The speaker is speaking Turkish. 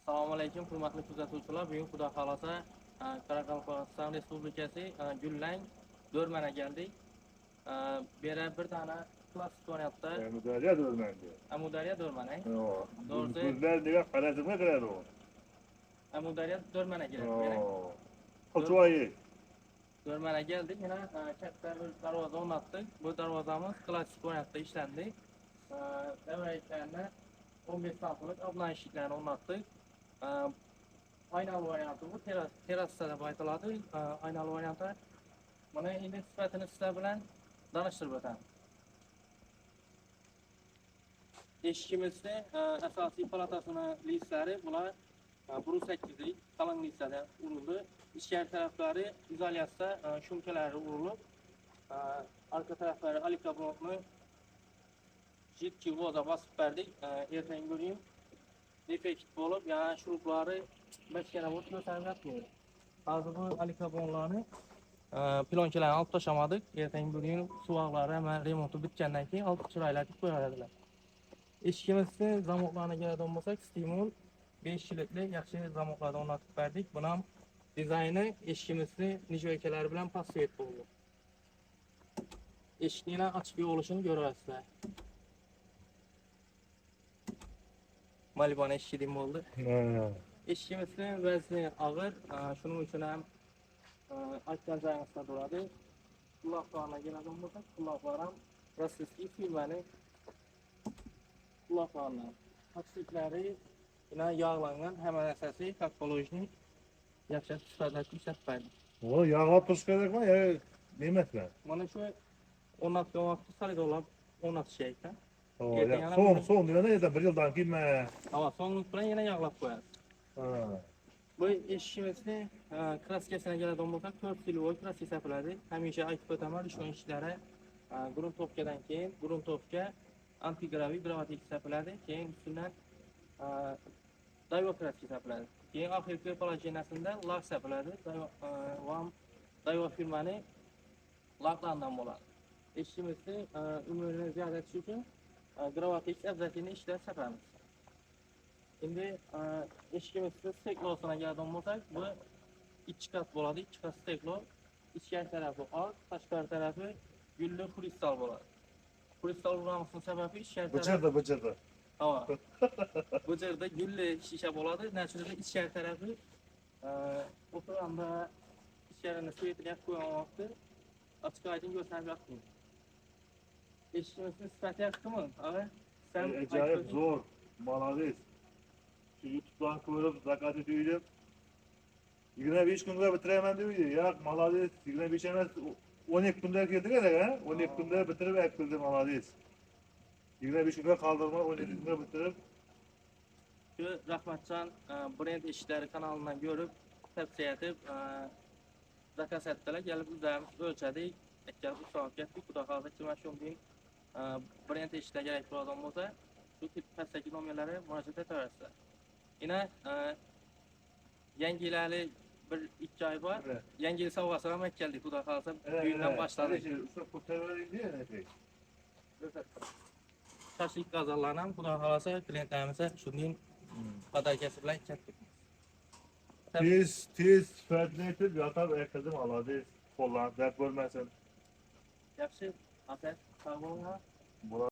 Assalomu alaykum, hurmatli kuzatuvchilar. Bugun Xudo xolasa Qoraqalpog'iston Respublikasi Gullang Do'rmana keldik. Bu yerda bir dona klassik variantda Mudarya Do'rmanda. Amudarya Do'rmana. Doğrusu Gullar degan qarasima kiradi u. Amudarya Do'rmana keladi. Bu yerda Qo'chvoyi. Do'rmana geldik. Yine katta bir darvoza o'rnatdik. Bu darvozamiz klassik variantda ishlandi. Devraylarni 15 santimlik ablan eshiklarni o'rnatdik. Aynalı variantı bu. Terasa deb aytiladi. Aynalı variantı. Mana endi sifatini sizlar bilan tanishtirib o'tamiz. Eshigimizni asosiy palatasini listlari bular 1.8 qalin listlarda urildi. İçkari tarafları izolyatsiya shumkalari urilib, arka tarafları alikablontni jidki voza bosib berdik. Ertangi bugun defekt bo'lib, yana shurublari bachkana bo'lib ko'rsatmayapti. Hozir bu alikabonlarni plonkalarni olib tashlamadik. Ertangi bugun suvoqlari va remonti bitgandan keyin olib chiroylatib qo'yadilar. Eshigimizni zamoqlarga keladigan bo'lsak, stimul 5 yillik yaxshi zamoqlardan o'rnatib berdik. Buni ham dizayni eshigimizni nijoykalari bilan passet bo'ldi. Eshikni yana ochib yo'qolishini ko'rasizlar. Malibon eshigi deyim bo'ldi. Eshigimizning vazni og'ir, shuning uchun ham aytgan joyimizda turadi. Quloqlarga keladigan bo'lsak, quloqlar ham rossiyskiy firmani quloqlarlar. Tafsitlari yine yağlangan, hamma narsasi ekoloji yaxshi sifatida ko'rsatadi. O yağlab turish kerakmi yo nemakmi? Mana shu o'rnatgan vaqtda xaridorlar o'rnatish ekan. So'ng yana edi, bir yildan keyinmi? Ha, so'nglik bilan yana yog'lab qo'yadi. Bu eshigimizni kraskasiga keladigan bo'lsak, 4 silovoy kraska hisoblanadi. Hamisha aytib o'taman, shu ishlari gruntovkadan keyin gruntovka antigraviy gravatik hisoblanadi. Keyin ustidan Dayvo kraska hisoblanadi. Keyin oxirgi palajenasida lak hisoblanadi. Dayvo firmani laklardan bo'ladi. Eshigimizni umrini ziyodatish uchun gravatik abzatini ishlab saqlamiz. Endi eshigimizni steklosini keladigan bo'lsak, bu 2 kat bo'ladi. 2 kat steklo. İçkari tarafı oq, tashqari tarafı gulli kristal bo'ladi. Kristal bo'lmasının sababi ichkari tarafı Bıcırdı. Hava. Bu yerda gulli shisha bo'ladi. Naturally ichkari tarafı o'tirganda ichkarini svetini yoqib qo'ygan vaqtda ochiq aydin ko'rsatmayapti. Eshigimizni sifati yaxshimi? Aga, sen Acayip zor. Malades. Şu YouTube'dan ko'rib zakat etdim. 25 kunga bitiraman deydi. Yo'q, malades. 25 emas, 12 kunda keldik ha? 12 kunda bitirib aytdi malades. 25 kunga qoldirma, 12 kunga bitirib. Şu Rahmatcan brend işleri kanalından görüp tavsiye edip zakaz ettiler. Gelip üzerimiz ölçedik. Gelip uçağa gittik. Bu da kaldı ki şu gün brend işleri gerekli olan olsa şu tip pastaki nomerlere müracaat edersiniz. Yine yengilerle bir 2 ay var. Evet. Yengili savgasına mek geldik. Bu da kaldı düğünden başladık. Usta kurtarıyor diye ne? Taşlık gazallarla bu da kalasa klientlerimize şu gün pazartesi bilan ketdik. Tez sifatini aytib, yoqib aytdim malades. Qo'llarni dard bo'lmasin. Yaxshi, afat, sog' bo'linglar.